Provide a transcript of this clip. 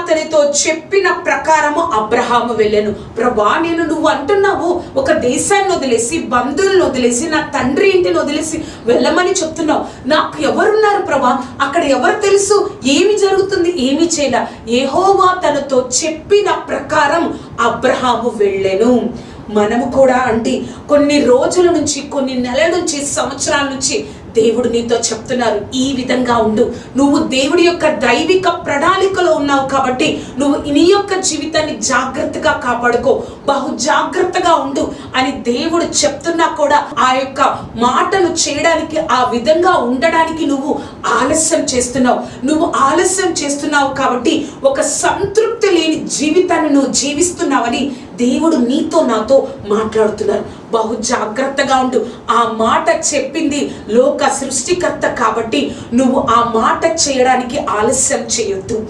అతనితో చెప్పిన ప్రకారము అబ్రహాము వెళ్ళెను. ప్రభా, నువ్వు అంటున్నావు ఒక దేశాన్ని వదిలేసి, బంధువులను వదిలేసి, నా తండ్రి ఇంటిని వదిలేసి వెళ్ళమని చెప్తున్నావు. నాకు ఎవరున్నారు ప్రభా? అక్కడ ఎవరు తెలుసు? ఏమి జరుగుతుంది? ఏమి చేయాల? యెహోవా తనతో చెప్పిన ప్రకారం అబ్రహాము వెళ్ళెను. మనము కూడా కొన్ని రోజుల నుంచి, కొన్ని నెలల నుంచి, సంవత్సరాల నుంచి దేవుడు నీతో చెప్తున్నారు, ఈ విధంగా ఉండు, నువ్వు దేవుడి యొక్క దైవిక ప్రణాళికలో ఉన్నావు కాబట్టి నువ్వు నీ యొక్క జీవితాన్ని జాగ్రత్తగా కాపాడుకో, బహు జాగ్రత్తగా ఉండు అని దేవుడు చెప్తున్నా కూడా ఆ యొక్క మాటను చేయడానికి, ఆ విధంగా ఉండడానికి నువ్వు ఆలస్యం చేస్తున్నావు. నువ్వు ఆలస్యం చేస్తున్నావు కాబట్టి ఒక సంతృప్తి లేని జీవితాన్ని నువ్వు జీవిస్తున్నావని దేవుడు నీతో నాతో మాట్లాడుతున్నారు. బహు జాగ్రత్తగా ఉండు. ఆ మాట చెప్పింది లోక సృష్టికర్త కాబట్టి నువ్వు ఆ మాట చేయడానికి ఆలస్యం చేయొద్దు.